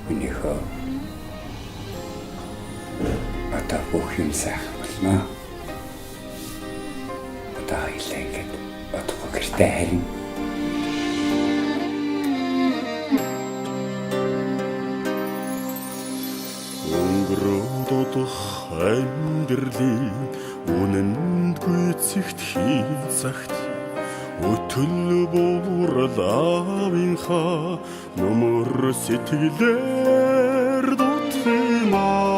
Минийхөө одоо бүх юм сайхан болно. Одоо хоёлаа ингэж бодохгүй гэртээ харин өнгөрөөдөх амьдралын үнэнд гүйцэгт хийн цагт өтөл буурал аавынхаа нөмөр сэтгэлээр дутмаа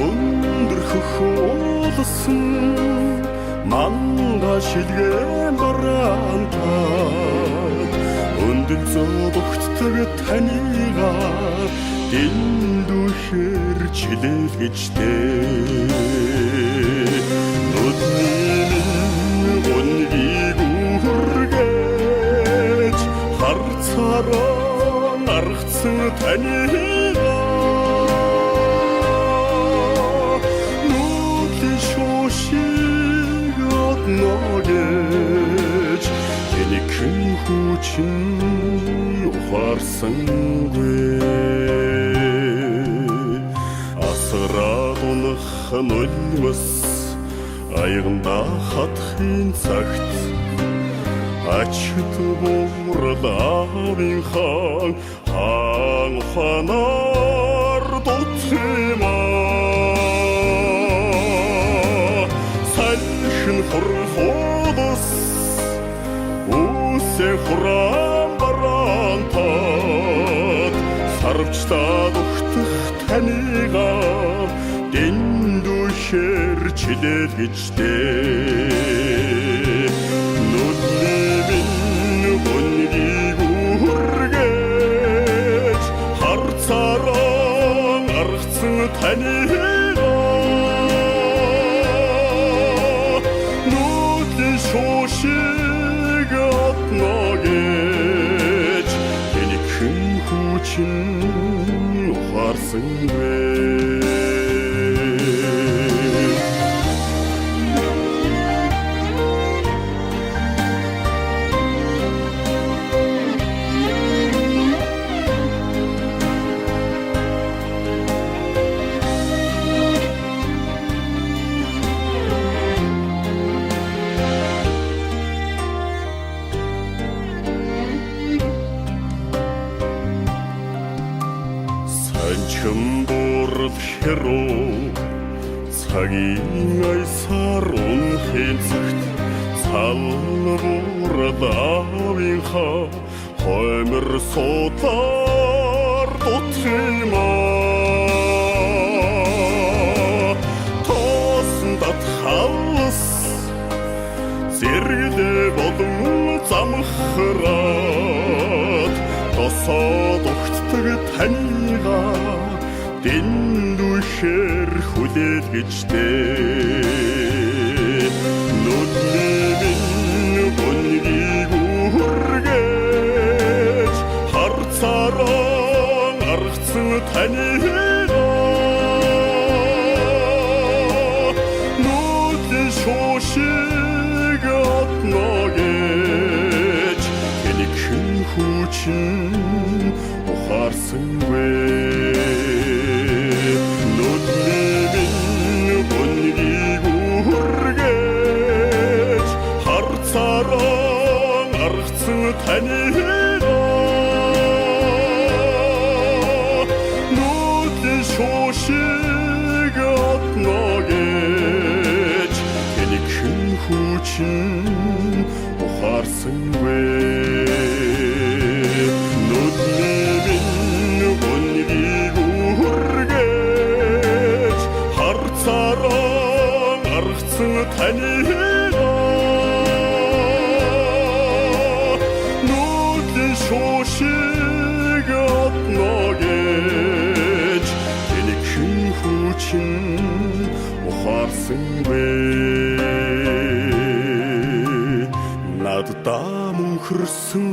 өндөрхөх уулсан манда шилгэн бараантад өндөр зовогтдаг танигаа дэндүүхээр чилээлгэжтэй харцаараа наргацсан танигаа нүдлийн шуушиг одно гэж тэнийхэн хүчин ухаарсангүй асраад унах нулимс аягнда хатхын цагт ачт буурал аавынхаа хаан ухаанаар дутмаа салхин хурхудас үсээ хуран бараантад сарвчлаад өгтөх танигаа дэндүүхээр чилээлгэжтэй танигаа нүдлийн шуушиг одно гэж тэнийхэн хүчин ухаарсангүй чамбор хэрүү цагийн айсаар унахын цагт цалбурал аавынхаа хоймор суудаар дутмаа тоосон татхалс зэрэглээ болон замхраад тосоод өгтдөг танигаа дэндүүхээр хүлээлгэжтэй нүдлийн гонгийг үргэж харцаараа наргацсан танигаа нүдлийн шуушиг одно гэж тэнийхэн хүчин ухаарсангүй танигаа нүдлийн шуушиг одно гэж тэнийхэн хүчин ухаарсангүй нүдлийн гонгийг үргэж харцаараа наргацсан танигаа шуушиг одно гэж тэнийхэн хүчин ухаарсангүй надад мөнхөрсөн